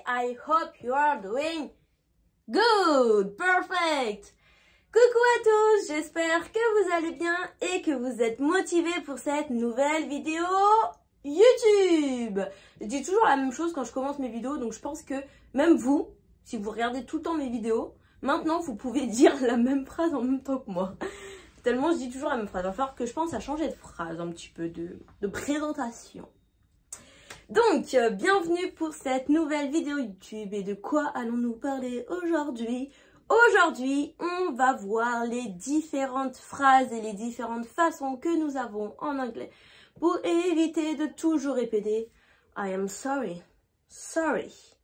I hope you are doing good, perfect. Coucou à tous, j'espère que vous allez bien et que vous êtes motivés pour cette nouvelle vidéo YouTube. Je dis toujours la même chose quand je commence mes vidéos, donc je pense que même vous, si vous regardez tout le temps mes vidéos, maintenant vous pouvez dire la même phrase en même temps que moi. Tellement je dis toujours la même phrase. Il va falloir que je pense à changer de phrase un petit peu de présentation. Donc, bienvenue pour cette nouvelle vidéo YouTube. Et de quoi allons-nous parler aujourd'hui? Aujourd'hui, on va voir les différentes phrases et les différentes façons que nous avons en anglais pour éviter de toujours répéter I am sorry, sorry.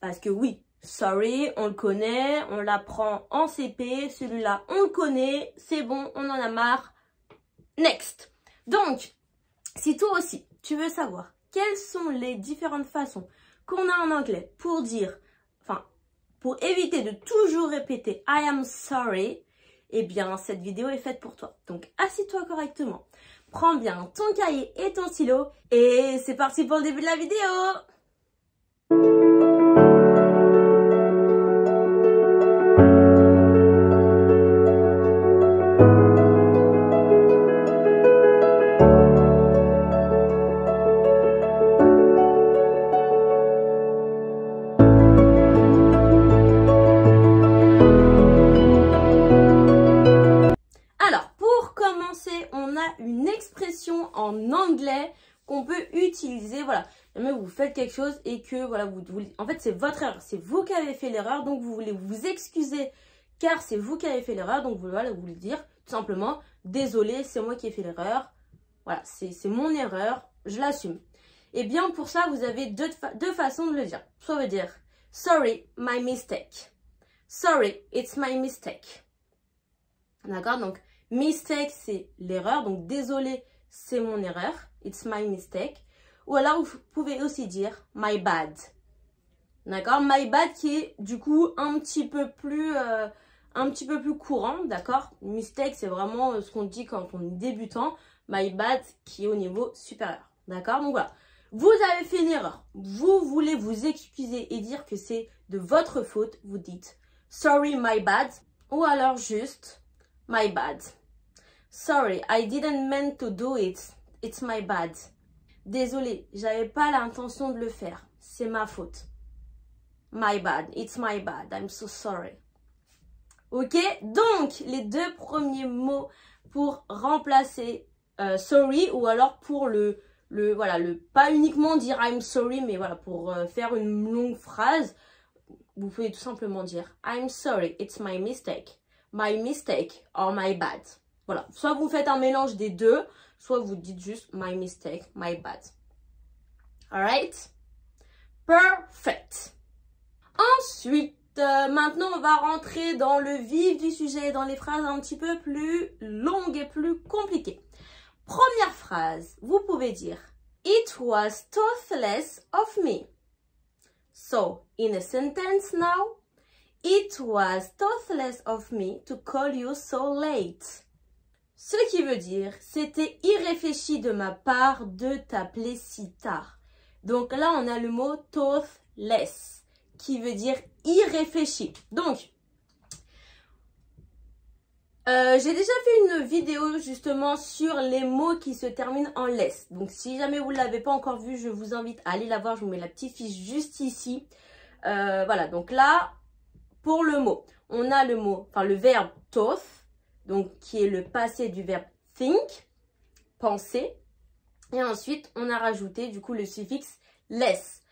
Parce que oui, sorry, on le connaît, on l'apprend en CP, celui-là on le connaît, c'est bon, on en a marre. Next. Donc, si toi aussi, tu veux savoir quelles sont les différentes façons qu'on a en anglais pour dire, pour éviter de toujours répéter I am sorry, eh bien, cette vidéo est faite pour toi. Donc, assis-toi correctement, prends bien ton cahier et ton stylo, et c'est parti pour le début de la vidéo. On a une expression en anglais qu'on peut utiliser, voilà, jamais vous faites quelque chose et que, voilà, en fait, c'est votre erreur, c'est vous qui avez fait l'erreur, donc vous voulez vous excuser car c'est vous qui avez fait l'erreur, donc voilà, vous voulez dire tout simplement, désolé, c'est moi qui ai fait l'erreur, voilà, c'est mon erreur, je l'assume. Et bien, pour ça, vous avez deux façons de le dire, soit vous dire, sorry, my mistake, sorry, it's my mistake, d'accord, donc, mistake, c'est l'erreur. Donc, désolé, c'est mon erreur. It's my mistake. Ou alors, vous pouvez aussi dire my bad. D'accord? My bad qui est, du coup, un petit peu plus courant. D'accord? Mistake, c'est vraiment ce qu'on dit quand on est débutant. My bad qui est au niveau supérieur. D'accord? Donc, voilà. Vous avez fait une erreur. Vous voulez vous excuser et dire que c'est de votre faute. Vous dites sorry, my bad. Ou alors juste my bad. Sorry, I didn't mean to do it. It's my bad. Désolé, j'avais pas l'intention de le faire. C'est ma faute. My bad. It's my bad. I'm so sorry. Ok? Donc, les deux premiers mots pour remplacer sorry ou alors pour pas uniquement dire I'm sorry, mais voilà, pour faire une longue phrase, vous pouvez tout simplement dire I'm sorry, it's my mistake. My mistake or my bad. Voilà, soit vous faites un mélange des deux, soit vous dites juste my mistake, my bad. Alright? Perfect. Ensuite, maintenant on va rentrer dans le vif du sujet, dans les phrases un petit peu plus longues et plus compliquées. Première phrase, vous pouvez dire It was thoughtless of me. So, in a sentence now, It was thoughtless of me to call you so late. Ce qui veut dire, c'était irréfléchi de ma part de t'appeler si tard. Donc là, on a le mot thoughtless, qui veut dire irréfléchi. Donc, j'ai déjà fait une vidéo justement sur les mots qui se terminent en less. Donc, si jamais vous ne l'avez pas encore vu, je vous invite à aller la voir. Je vous mets la petite fiche juste ici. Voilà, donc là, pour le mot, on a le verbe thought. Donc, qui est le passé du verbe think, penser. Et ensuite, on a rajouté, du coup, le suffixe less,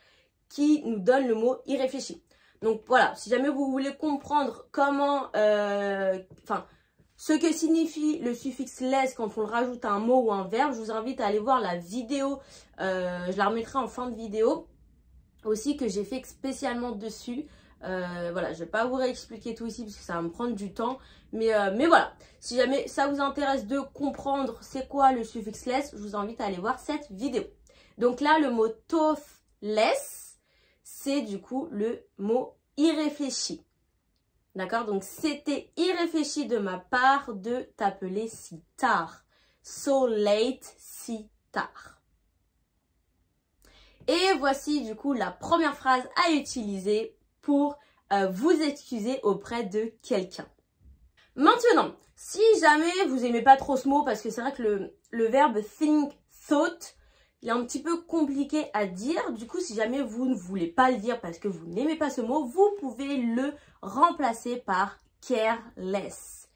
qui nous donne le mot irréfléchi. Donc, voilà, si jamais vous voulez comprendre comment, ce que signifie le suffixe less quand on le rajoute à un mot ou un verbe, je vous invite à aller voir la vidéo, je la remettrai en fin de vidéo, aussi, que j'ai fait spécialement dessus. Voilà, je vais pas vous réexpliquer tout ici parce que ça va me prendre du temps, mais voilà, si jamais ça vous intéresse de comprendre c'est quoi le suffixe less, je vous invite à aller voir cette vidéo. Donc là, le mot thoughtless, c'est du coup le mot irréfléchi. D'accord? Donc c'était irréfléchi de ma part de t'appeler si tard. So late, si tard. Et voici du coup la première phrase à utiliser pour vous excuser auprès de quelqu'un. Maintenant, si jamais vous aimez pas trop ce mot, parce que c'est vrai que le verbe think, thought, il est un petit peu compliqué à dire. Du coup, si jamais vous ne voulez pas le dire parce que vous n'aimez pas ce mot, vous pouvez le remplacer par careless.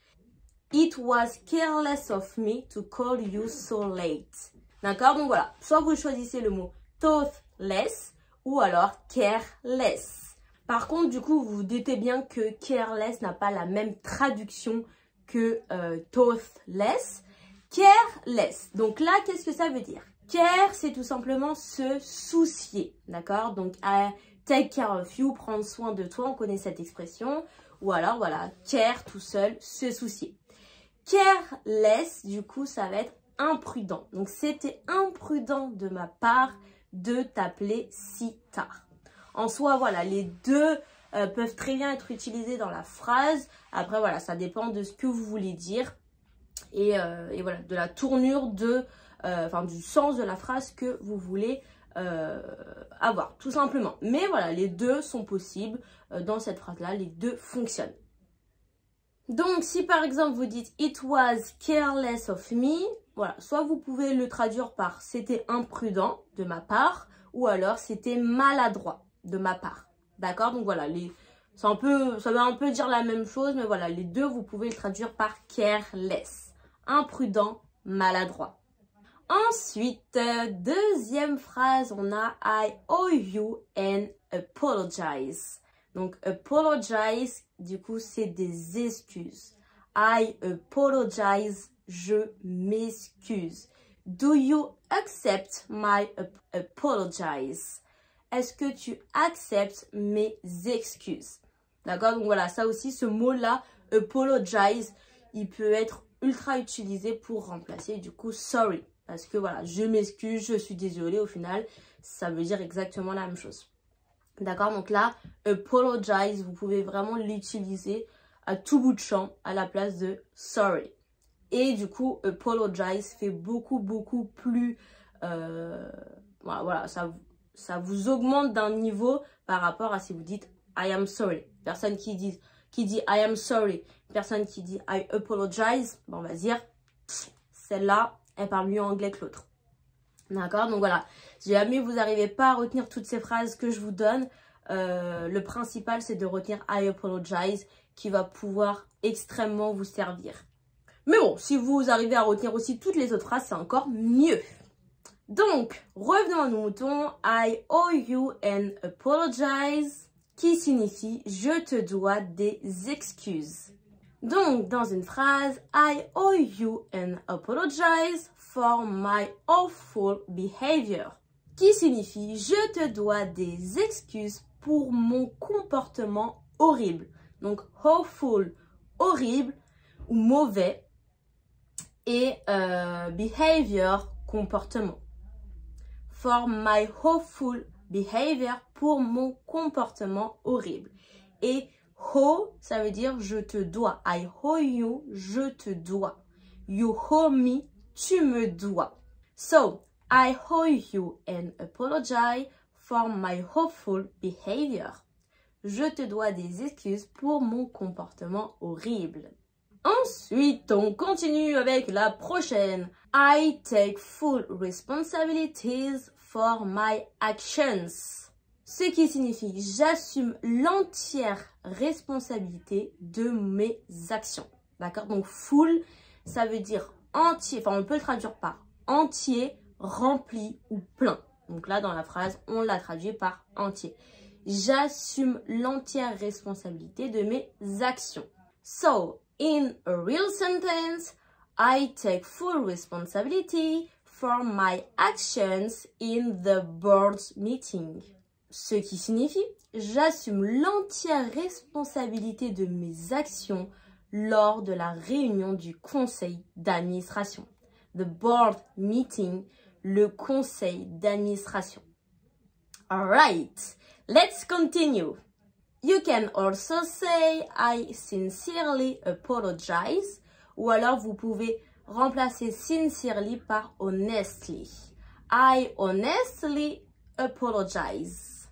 It was careless of me to call you so late. D'accord? Donc voilà, soit vous choisissez le mot thoughtless ou alors careless. Par contre, du coup, vous vous doutez bien que careless n'a pas la même traduction que thoughtless. Careless. Donc là, qu'est-ce que ça veut dire? Care, c'est tout simplement se soucier. D'accord? Donc, take care of you, prendre soin de toi, on connaît cette expression. Ou alors, voilà, care tout seul, se soucier. Careless, du coup, ça va être imprudent. Donc, c'était imprudent de ma part de t'appeler si tard. En soi, voilà, les deux peuvent très bien être utilisés dans la phrase. Après, voilà, ça dépend de ce que vous voulez dire. Et voilà, de la tournure du sens de la phrase que vous voulez avoir, tout simplement. Mais voilà, les deux sont possibles dans cette phrase-là. Les deux fonctionnent. Donc, si par exemple, vous dites « It was careless of me », voilà, soit vous pouvez le traduire par « C'était imprudent de ma part » ou alors « C'était maladroit » de ma part. D'accord? Donc voilà, ça veut un peu dire la même chose, mais voilà, les deux, vous pouvez le traduire par careless. Imprudent, maladroit. Ensuite, deuxième phrase, on a I owe you an apologize. Donc, apologize, du coup, c'est des excuses. I apologize, je m'excuse. Do you accept my apologize? Est-ce que tu acceptes mes excuses? D'accord? Donc voilà, ça aussi, ce mot-là, apologize, il peut être ultra utilisé pour remplacer du coup sorry. Parce que voilà, je m'excuse, je suis désolée, au final, ça veut dire exactement la même chose. D'accord? Donc là, apologize, vous pouvez vraiment l'utiliser à tout bout de champ à la place de sorry. Et du coup, apologize fait beaucoup plus... voilà, ça vous augmente d'un niveau par rapport à si vous dites I am sorry. Personne qui dit I am sorry, personne qui dit I apologize, bon, on va dire celle-là, elle parle mieux anglais que l'autre. D'accord? Donc voilà, si jamais vous n'arrivez pas à retenir toutes ces phrases que je vous donne, le principal c'est de retenir I apologize qui va pouvoir extrêmement vous servir. Mais bon, si vous arrivez à retenir aussi toutes les autres phrases, c'est encore mieux. Donc, revenons à nos moutons. I owe you an apologize, qui signifie je te dois des excuses. Donc, dans une phrase, I owe you an apologize for my awful behavior, qui signifie je te dois des excuses pour mon comportement horrible. Donc, awful, horrible ou mauvais, et behavior, comportement. For my awful behavior, pour mon comportement horrible. Et owe, ça veut dire je te dois. I owe you, je te dois. You owe me, tu me dois. So, I owe you an apology for my awful behavior. Je te dois des excuses pour mon comportement horrible. Ensuite, on continue avec la prochaine. I take full responsibilities for my actions. Ce qui signifie j'assume l'entière responsabilité de mes actions. D'accord? Donc full, ça veut dire entier. Enfin, on peut le traduire par entier, rempli ou plein. Donc là, dans la phrase, on l'a traduit par entier. J'assume l'entière responsabilité de mes actions. So, in a real sentence, I take full responsibility for my actions in the board meeting. Ce qui signifie, j'assume l'entière responsabilité de mes actions lors de la réunion du conseil d'administration. The board meeting, le conseil d'administration. Alright, let's continue. You can also say I sincerely apologize, ou alors vous pouvez remplacer sincerely par honestly. I honestly apologize.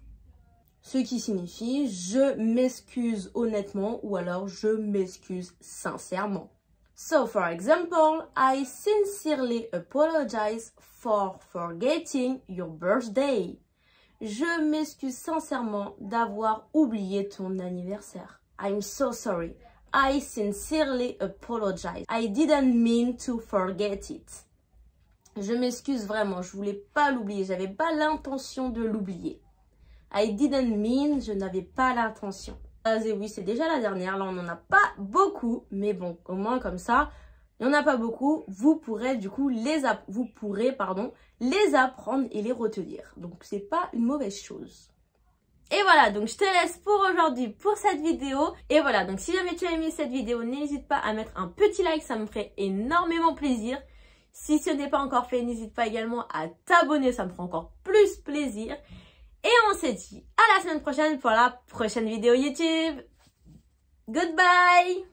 Ce qui signifie je m'excuse honnêtement ou alors je m'excuse sincèrement. So for example, I sincerely apologize for forgetting your birthday. Je m'excuse sincèrement d'avoir oublié ton anniversaire. I'm so sorry. I sincerely apologize. I didn't mean to forget it. Je m'excuse vraiment, je voulais pas l'oublier, j'avais pas l'intention de l'oublier. I didn't mean, je n'avais pas l'intention. Et oui, c'est déjà la dernière, là on n'en a pas beaucoup, mais bon, au moins comme ça, il n'y en a pas beaucoup, vous pourrez du coup les apprendre et les retenir. Donc c'est pas une mauvaise chose. Et voilà, donc je te laisse pour aujourd'hui pour cette vidéo. Et voilà, donc si jamais tu as aimé cette vidéo, n'hésite pas à mettre un petit like, ça me ferait énormément plaisir. Si ce n'est pas encore fait, n'hésite pas également à t'abonner, ça me fera encore plus plaisir. Et on se dit à la semaine prochaine pour la prochaine vidéo YouTube. Goodbye!